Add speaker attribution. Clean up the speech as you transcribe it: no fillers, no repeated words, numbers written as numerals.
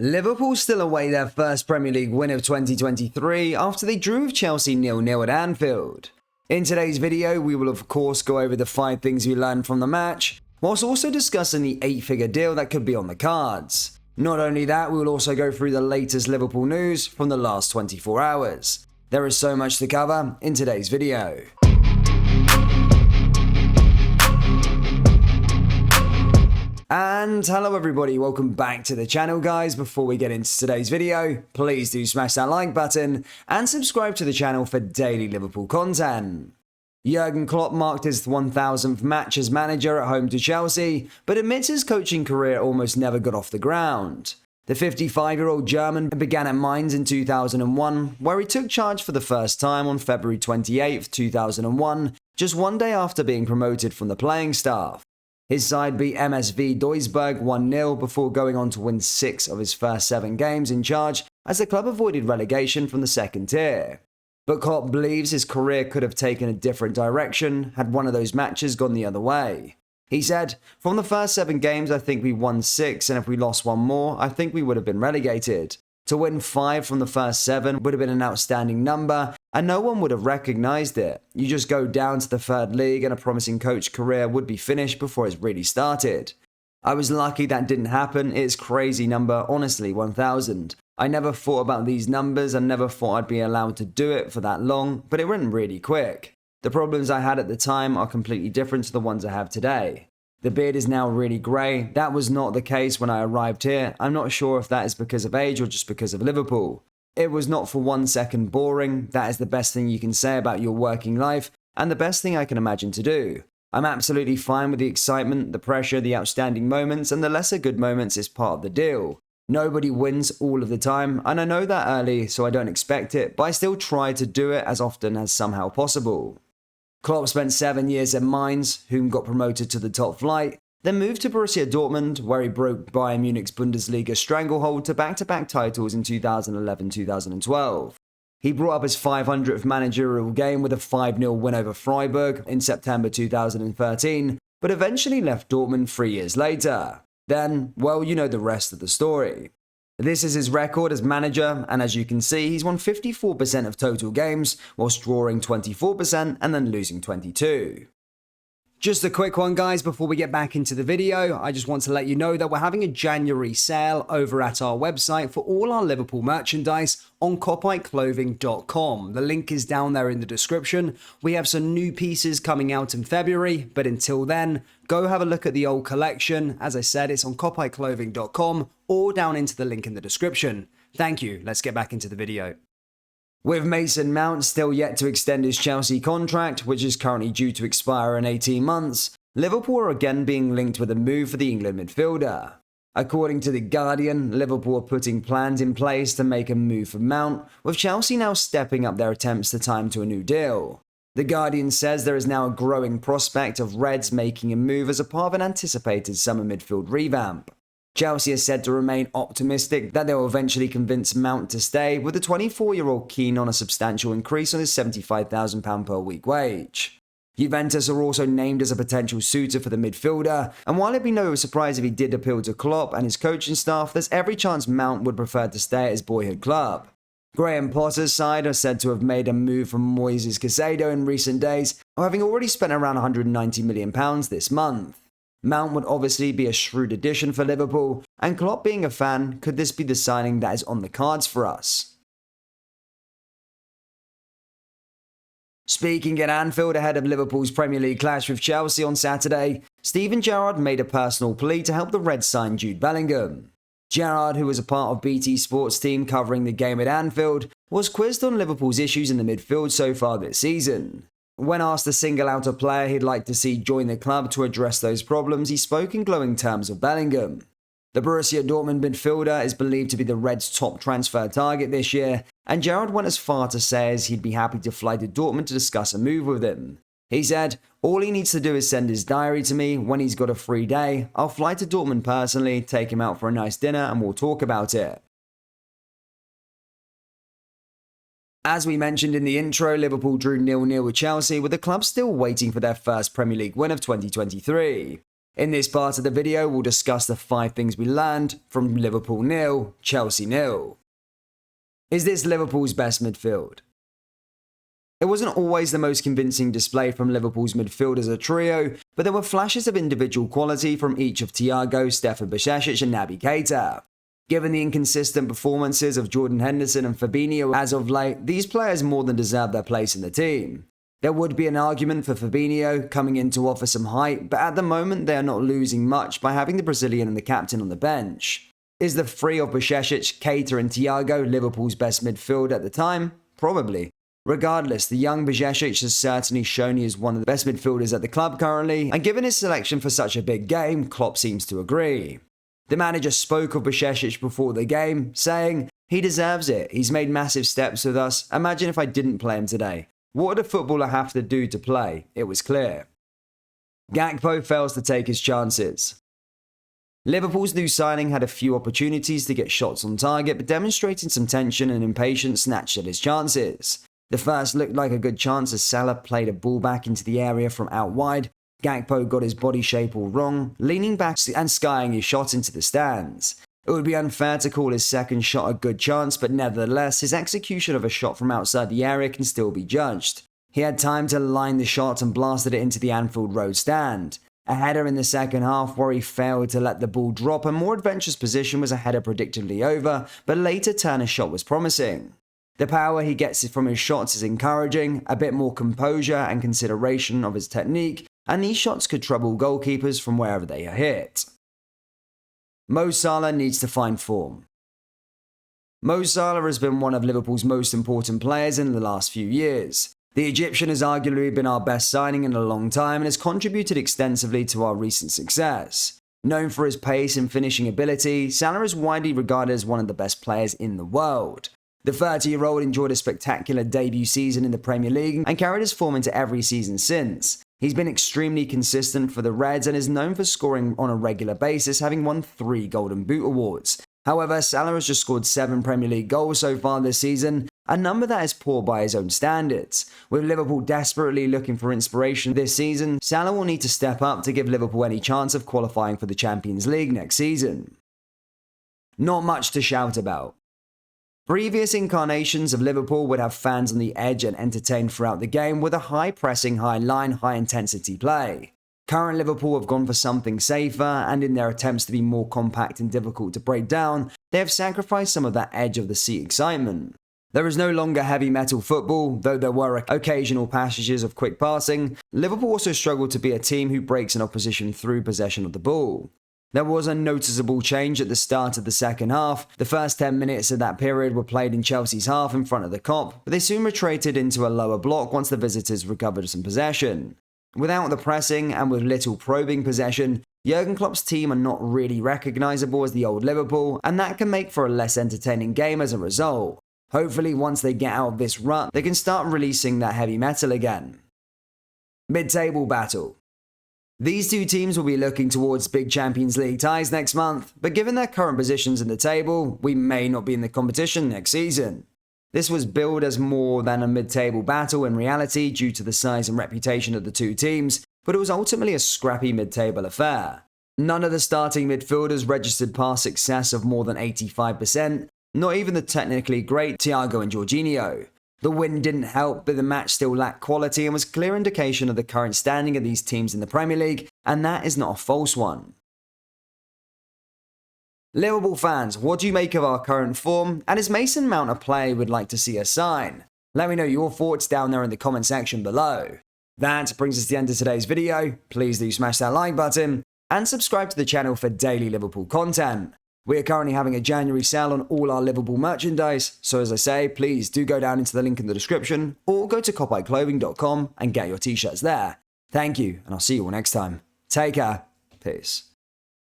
Speaker 1: Liverpool still await their first Premier League win of 2023 after they drew with Chelsea 0-0 at Anfield. In today's video, we will of course go over the 5 things we learned from the match, whilst also discussing the 8-figure deal that could be on the cards. Not only that, we will also go through the latest Liverpool news from the last 24 hours. There is so much to cover in today's video. And hello everybody, welcome back to the channel guys. Before we get into today's video, please do smash that like button and subscribe to the channel for daily Liverpool content. Jurgen Klopp marked his 1000th match as manager at home to Chelsea, but admits his coaching career almost never got off the ground. The 55-year-old German began at Mainz in 2001, where he took charge for the first time on February 28, 2001, just one day after being promoted from the playing staff. His side beat MSV Duisburg 1-0 before going on to win 6 of his first 7 games in charge as the club avoided relegation from the second tier. But Klopp believes his career could have taken a different direction had one of those matches gone the other way. He said, "From the first 7 games I think we won 6, and if we lost one more I think we would have been relegated. To win 5 from the first 7 would have been an outstanding number, and no one would have recognised it. You just go down to the 3rd league and a promising coach career would be finished before it's really started. I was lucky that didn't happen. It's crazy number, honestly, 1000. I never thought about these numbers and never thought I'd be allowed to do it for that long, but it went really quick. The problems I had at the time are completely different to the ones I have today. The beard is now really grey. That was not the case when I arrived here. I'm not sure if that is because of age or just because of Liverpool. It was not for 1 second boring. That is the best thing you can say about your working life, and the best thing I can imagine to do. I'm absolutely fine with the excitement, the pressure, the outstanding moments, and the lesser good moments is part of the deal. Nobody wins all of the time, and I know that early, so I don't expect it, but I still try to do it as often as somehow possible." Klopp spent 7 years at Mainz, whom got promoted to the top flight, then moved to Borussia Dortmund, where he broke Bayern Munich's Bundesliga stranglehold to back-to-back titles in 2011-2012. He brought up his 500th managerial game with a 5-0 win over Freiburg in September 2013, but eventually left Dortmund 3 years later. Then, well, you know the rest of the story. This is his record as manager, and as you can see, he's won 54% of total games, whilst drawing 24% and then losing 22%. Just a quick one guys before we get back into the video, I just want to let you know that we're having a January sale over at our website for all our Liverpool merchandise on copyclothing.com. The link is down there in the description. We have some new pieces coming out in February, but until then, go have a look at the old collection. As I said, it's on copyclothing.com or down into the link in the description. Thank you, let's get back into the video. With Mason Mount still yet to extend his Chelsea contract, which is currently due to expire in 18 months, Liverpool are again being linked with a move for the England midfielder. According to The Guardian, Liverpool are putting plans in place to make a move for Mount, with Chelsea now stepping up their attempts to tie him to a new deal. The Guardian says there is now a growing prospect of Reds making a move as a part of an anticipated summer midfield revamp. Chelsea is said to remain optimistic that they will eventually convince Mount to stay, with the 24-year-old keen on a substantial increase on his £75,000 per week wage. Juventus are also named as a potential suitor for the midfielder, and while it'd be no surprise if he did appeal to Klopp and his coaching staff, there's every chance Mount would prefer to stay at his boyhood club. Graham Potter's side are said to have made a move from Moises Caicedo in recent days, having already spent around £190 million this month. Mount would obviously be a shrewd addition for Liverpool, and Klopp being a fan, could this be the signing that is on the cards for us? Speaking at Anfield ahead of Liverpool's Premier League clash with Chelsea on Saturday, Steven Gerrard made a personal plea to help the Reds sign Jude Bellingham. Gerrard, who was a part of BT Sports team covering the game at Anfield, was quizzed on Liverpool's issues in the midfield so far this season. When asked to single out a player he'd like to see join the club to address those problems, he spoke in glowing terms of Bellingham. The Borussia Dortmund midfielder is believed to be the Reds' top transfer target this year, and Gerrard went as far to say as he'd be happy to fly to Dortmund to discuss a move with him. He said, "All he needs to do is send his diary to me when he's got a free day. I'll fly to Dortmund personally, take him out for a nice dinner, and we'll talk about it." As we mentioned in the intro, Liverpool drew 0-0 with Chelsea, with the club still waiting for their first Premier League win of 2023. In this part of the video, we'll discuss the 5 things we learned from Liverpool 0, Chelsea 0. Is this Liverpool's best midfield? It wasn't always the most convincing display from Liverpool's midfield as a trio, but there were flashes of individual quality from each of Thiago, Stefan Bajcetic and Naby Keita. Given the inconsistent performances of Jordan Henderson and Fabinho as of late, these players more than deserve their place in the team. There would be an argument for Fabinho coming in to offer some height, but at the moment they are not losing much by having the Brazilian and the captain on the bench. Is the three of Bajcetic, Keita and Thiago Liverpool's best midfield at the time? Probably. Regardless, the young Bajcetic has certainly shown he is one of the best midfielders at the club currently, and given his selection for such a big game, Klopp seems to agree. The manager spoke of Bajcetic before the game, saying, "He deserves it, he's made massive steps with us, imagine if I didn't play him today. What would a footballer have to do to play? It was clear." Gakpo fails to take his chances. Liverpool's new signing had a few opportunities to get shots on target, but demonstrating some tension and impatience snatched at his chances. The first looked like a good chance as Salah played a ball back into the area from out wide. Gakpo got his body shape all wrong, leaning back and skying his shot into the stands. It would be unfair to call his second shot a good chance, but nevertheless, his execution of a shot from outside the area can still be judged. He had time to line the shot and blasted it into the Anfield Road stand. A header in the second half where he failed to let the ball drop. A more adventurous position was a header predictably over, but later Turner's shot was promising. The power he gets from his shots is encouraging, a bit more composure and consideration of his technique, and these shots could trouble goalkeepers from wherever they are hit. Mo Salah needs to find form. Mo Salah has been one of Liverpool's most important players in the last few years. The Egyptian has arguably been our best signing in a long time and has contributed extensively to our recent success. Known for his pace and finishing ability, Salah is widely regarded as one of the best players in the world. The 30-year-old enjoyed a spectacular debut season in the Premier League and carried his form into every season since. He's been extremely consistent for the Reds and is known for scoring on a regular basis, having won 3 Golden Boot awards. However, Salah has just scored 7 Premier League goals so far this season, a number that is poor by his own standards. With Liverpool desperately looking for inspiration this season, Salah will need to step up to give Liverpool any chance of qualifying for the Champions League next season. Not much to shout about. Previous incarnations of Liverpool would have fans on the edge and entertained throughout the game with a high-pressing, high-line, high-intensity play. Current Liverpool have gone for something safer, and in their attempts to be more compact and difficult to break down, they have sacrificed some of that edge-of-the-seat excitement. There is no longer heavy metal football, though there were occasional passages of quick passing. Liverpool also struggled to be a team who breaks an opposition through possession of the ball. There was a noticeable change at the start of the second half. The first 10 minutes of that period were played in Chelsea's half in front of the Kop, but they soon retreated into a lower block once the visitors recovered some possession. Without the pressing and with little probing possession, Jurgen Klopp's team are not really recognisable as the old Liverpool, and that can make for a less entertaining game as a result. Hopefully, once they get out of this rut, they can start releasing that heavy metal again. Mid-table battle. These two teams will be looking towards big Champions League ties next month, but given their current positions in the table, we may not be in the competition next season. This was billed as more than a mid-table battle in reality due to the size and reputation of the two teams, but it was ultimately a scrappy mid-table affair. None of the starting midfielders registered past success of more than 85%, not even the technically great Thiago and Jorginho. The win didn't help, but the match still lacked quality and was a clear indication of the current standing of these teams in the Premier League, and that is not a false one. Liverpool fans, what do you make of our current form, and is Mason Mount a player you would like to see us sign? Let me know your thoughts down there in the comment section below. That brings us to the end of today's video. Please do smash that like button, and subscribe to the channel for daily Liverpool content. We are currently having a January sale on all our Liverpool merchandise, so as I say, please do go down into the link in the description or go to copiclothing.com and get your t-shirts there. Thank you, and I'll see you all next time. Take care. Peace.